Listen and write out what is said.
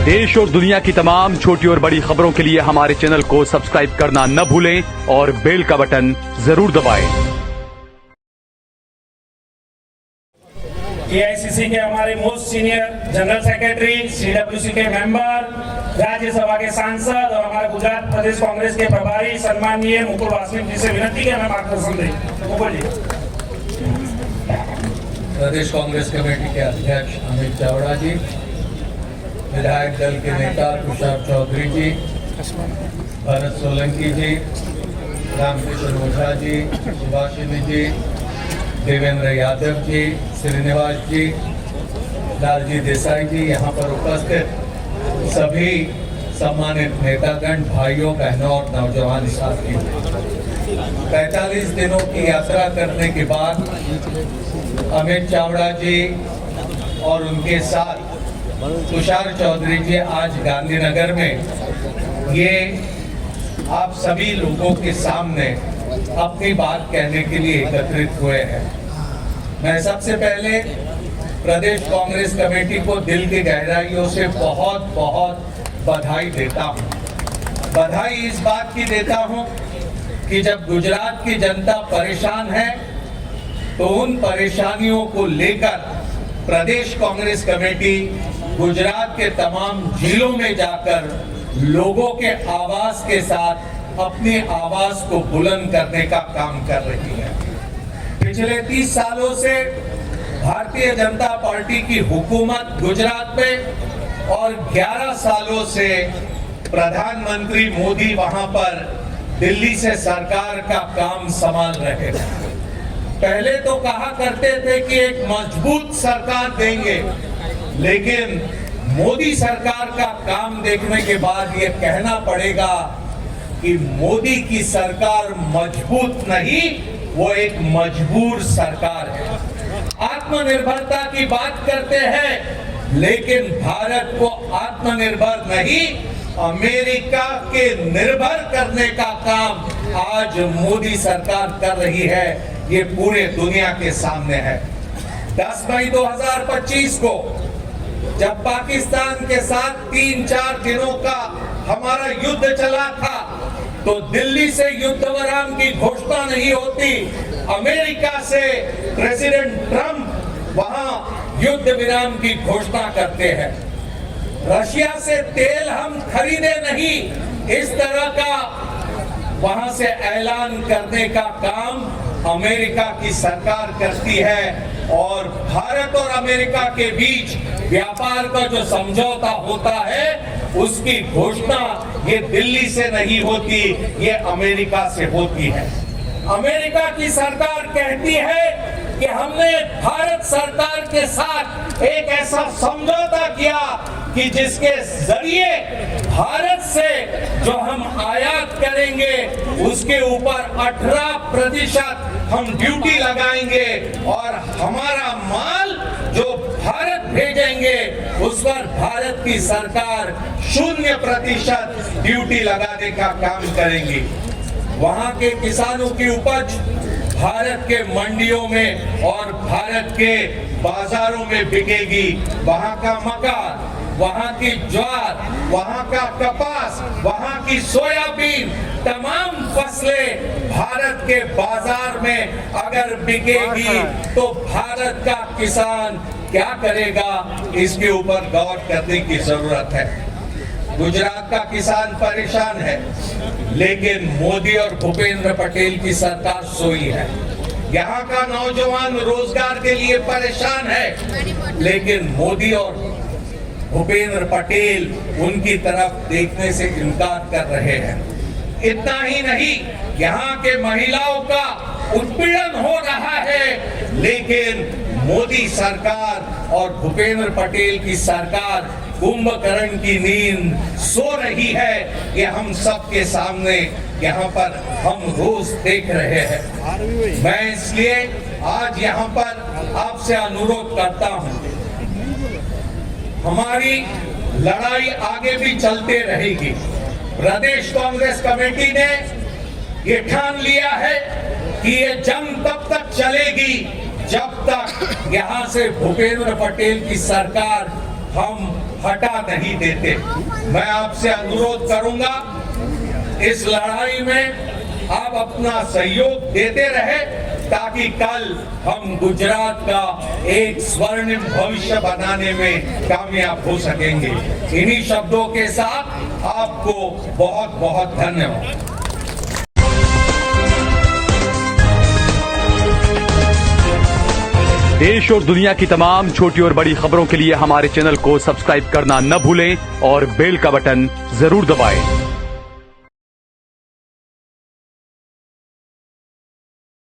देश और दुनिया की तमाम छोटी और बड़ी खबरों के लिए हमारे चैनल को सब्सक्राइब करना न भूलें और बेल का बटन जरूर दबाएं। एआईसीसी के हमारे most senior general secretary, CWC के मेंबर, राज्यसभा के सांसद और हमारे गुजरात प्रदेश कांग्रेस के प्रभारी सम्माननीय मुकुल वासनिक जी से विनती है हमें मार्गदर्शन दें। मुकुल जी। प्रदेश कांग्रेस कमेटी के अध्यक्ष अमित चावड़ा जी, विधायक दल के नेता तुषार चौधरी जी, भरत सोलंकी जी, रामकृष्ण ओझा जी, सुभाषिनी जी, देवेंद्र यादव जी, श्रीनिवास जी, लालजी देसाई जी, यहाँ पर उपस्थित सभी सम्मानित नेतागण, भाइयों बहनों और नौजवान साथी, 45 दिनों की यात्रा करने के बाद अमित चावड़ा जी और उनके साथ तुषार चौधरी जी आज गांधीनगर में ये आप सभी लोगों के सामने अपनी बात कहने के लिए एकत्रित हुए हैं। मैं सबसे पहले प्रदेश कांग्रेस कमेटी को दिल की गहराइयों से बहुत बहुत बधाई देता हूं। बधाई इस बात की देता हूं कि जब गुजरात की जनता परेशान है तो उन परेशानियों को लेकर प्रदेश कांग्रेस कमेटी गुजरात के तमाम जिलों में जाकर लोगों के आवाज के साथ अपनी आवाज को बुलंद करने का काम कर रही है। पिछले 30 सालों से भारतीय जनता पार्टी की हुकूमत गुजरात में और 11 सालों से प्रधानमंत्री मोदी वहां पर दिल्ली से सरकार का काम संभाल रहे हैं। पहले तो कहा करते थे कि एक मजबूत सरकार देंगे, लेकिन मोदी सरकार का काम देखने के बाद ये कहना पड़ेगा कि मोदी की सरकार मजबूत नहीं, वो एक मजबूर सरकार है। आत्मनिर्भरता की बात करते हैं, लेकिन भारत को आत्मनिर्भर नहीं, अमेरिका के निर्भर करने का काम आज मोदी सरकार कर रही है। ये पूरे दुनिया के सामने है। 10 मई 2025 को जब पाकिस्तान के साथ 3-4 दिनों का हमारा युद्ध चला था, तो दिल्ली से युद्ध विराम की घोषणा नहीं होती, अमेरिका से प्रेसिडेंट ट्रंप वहां युद्ध विराम की घोषणा करते हैं। रशिया से तेल हम खरीदे नहीं, इस तरह का वहां से ऐलान करने का काम अमेरिका की सरकार करती है। और भारत और अमेरिका के बीच व्यापार का जो समझौता होता है, उसकी घोषणा ये दिल्ली से नहीं होती, ये अमेरिका से होती है। अमेरिका की सरकार कहती है कि हमने भारत सरकार के साथ एक ऐसा समझौता किया कि जिसके जरिए भारत से जो हम आयात करेंगे उसके ऊपर 18% हम ड्यूटी लगाएंगे और हमारा माल जो भारत भेजेंगे उस पर भारत की सरकार 0% ड्यूटी लगाने का काम करेंगी। वहां के किसानों की उपज भारत के मंडियों में और भारत के बाजारों में बिकेगी। वहां का मक्का, वहां की ज्वार, वहां का कपास, वहां की सोयाबीन, तमाम फसलें भारत के बाजार में अगर बिकेगी तो भारत का किसान क्या करेगा, इसके ऊपर गौर करने की जरूरत है। गुजरात का किसान परेशान है, लेकिन मोदी और भूपेंद्र पटेल की सरकार सोई है। यहाँ का नौजवान रोजगार के लिए परेशान है, लेकिन मोदी और भूपेंद्र पटेल उनकी तरफ देखने से इनकार कर रहे हैं। इतना ही नहीं, यहाँ के महिलाओं का उत्पीड़न हो रहा है, लेकिन मोदी सरकार और भूपेंद्र पटेल की सरकार कुंभकर्ण की नींद सो रही है। ये हम सबके सामने यहाँ पर हम रोज देख रहे हैं। मैं इसलिए आज यहाँ पर आपसे अनुरोध करता हूँ, हमारी लड़ाई आगे भी चलते रहेगी। प्रदेश कांग्रेस कमेटी ने ये ठान लिया है कि ये जंग तब तक चलेगी जब तक यहाँ से भूपेंद्र पटेल की सरकार हम हटा नहीं देते। मैं आपसे अनुरोध करूंगा, इस लड़ाई में आप अपना सहयोग देते रहे ताकि कल हम गुजरात का एक स्वर्णिम भविष्य बनाने में कामयाब हो सकेंगे। इन्हीं शब्दों के साथ आपको बहुत बहुत धन्यवाद। देश और दुनिया की तमाम छोटी और बड़ी खबरों के लिए हमारे चैनल को सब्सक्राइब करना न भूलें और बेल का बटन जरूर दबाएं।